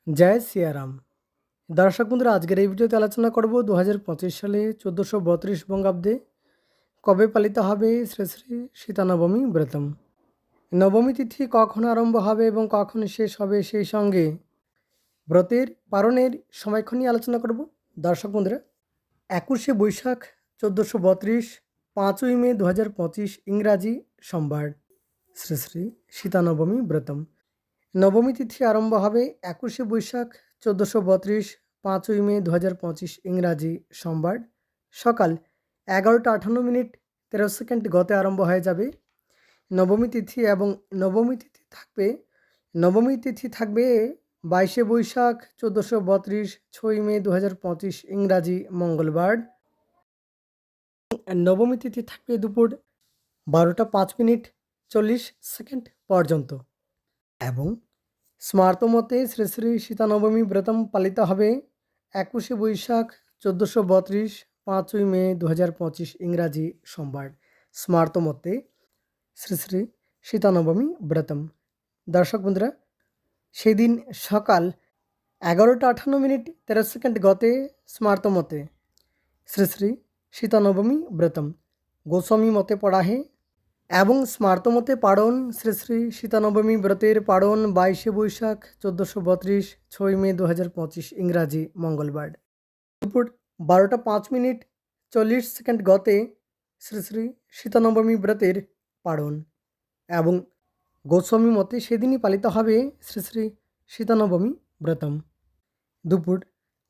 জয় সিয়ারাম। দর্শক বন্ধুরা, আজকের এই ভিডিওতে আলোচনা করব 2025 সালে 1432 বঙ্গাব্দে কবে পালিত হবে শ্রী শ্রী সীতানবমী ব্রতম। নবমী তিথি কখন আরম্ভ হবে এবং কখন শেষ হবে, সেই সঙ্গে ব্রতের পালনের সময়ক্ষণ নিয়ে আলোচনা করব। দর্শক বন্ধুরা, 21শে বৈশাখ 1432, 5ই মে 2025 ইংরাজি সোমবার, শ্রী শ্রী সীতানবমী ব্রতম। নবমী তিথি আরম্ভ হবে 21শে বৈশাখ 1432, 5ই মে 2025 ইংরাজি সোমবার সকাল 11টা 58 মিনিট 13 সেকেন্ড গতে আরম্ভ হয়ে যাবে নবমী তিথি। এবং নবমী তিথি থাকবে 22শে বৈশাখ 1432, 6ই মে 2025 ইংরাজি মঙ্গলবার। নবমী তিথি থাকবে দুপুর 12টা 5 মিনিট 40 সেকেন্ড পর্যন্ত। এবং স্মার্ত মতে শ্রী শ্রী সীতানবমী ব্রতম পালিত হবে 21শে বৈশাখ 1432, 5ই মে 2025 ইংরাজি সোমবার। স্মার্ত মতে শ্রী শ্রী সীতানবমী ব্রতম। দর্শক বন্ধুরা, সেদিন সকাল 11টা 58 মিনিট 13 সেকেন্ড গতে স্মার্ত মতে শ্রী শ্রী সীতানবমী ব্রতম গোস্বামী মতে পড়া হে। এবং স্মার্ত মতে পাড়ন শ্রী শ্রী সীতানবমী ব্রতের পাড়ন 22শে বৈশাখ 1432, 6ই মে 2025 ইংরাজি মঙ্গলবার দুপুর 12টা 5 মিনিট 40 সেকেন্ড গতে শ্রী শ্রী সীতানবমী ব্রতের পাড়ন। এবং গোস্বামী মতে সেদিনই পালিত হবে শ্রী শ্রী সীতানবমী ব্রতম। দুপুর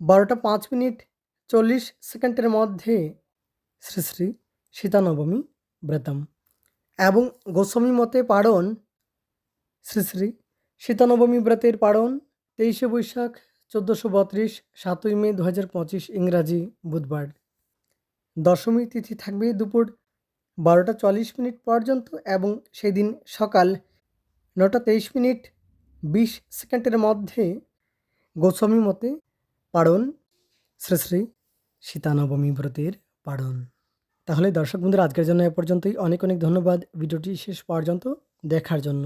12টা 5 মিনিট 40 সেকেন্ডের মধ্যে শ্রী শ্রী সীতানবমী ব্রতম। এবং গোস্বামী মতে পাড়ন শ্রী শ্রী সীতানবমী ব্রতের পাড়ন 23শে বৈশাখ 1432, 7ই মে 2025 ইংরাজি বুধবার। দশমী তিথি থাকবে দুপুর 12টা 40 মিনিট পর্যন্ত এবং সেদিন সকাল 9টা 23 মিনিট 20 সেকেন্ডের মধ্যে গোস্বামী মতে পাড়ন শ্রী শ্রী সীতানবমী ব্রতের পাড়ন। তাহলে দর্শক বন্ধুরা, আজকের জন্য এ পর্যন্তই। অনেক অনেক ধন্যবাদ ভিডিওটি শেষ পর্যন্ত দেখার জন্য।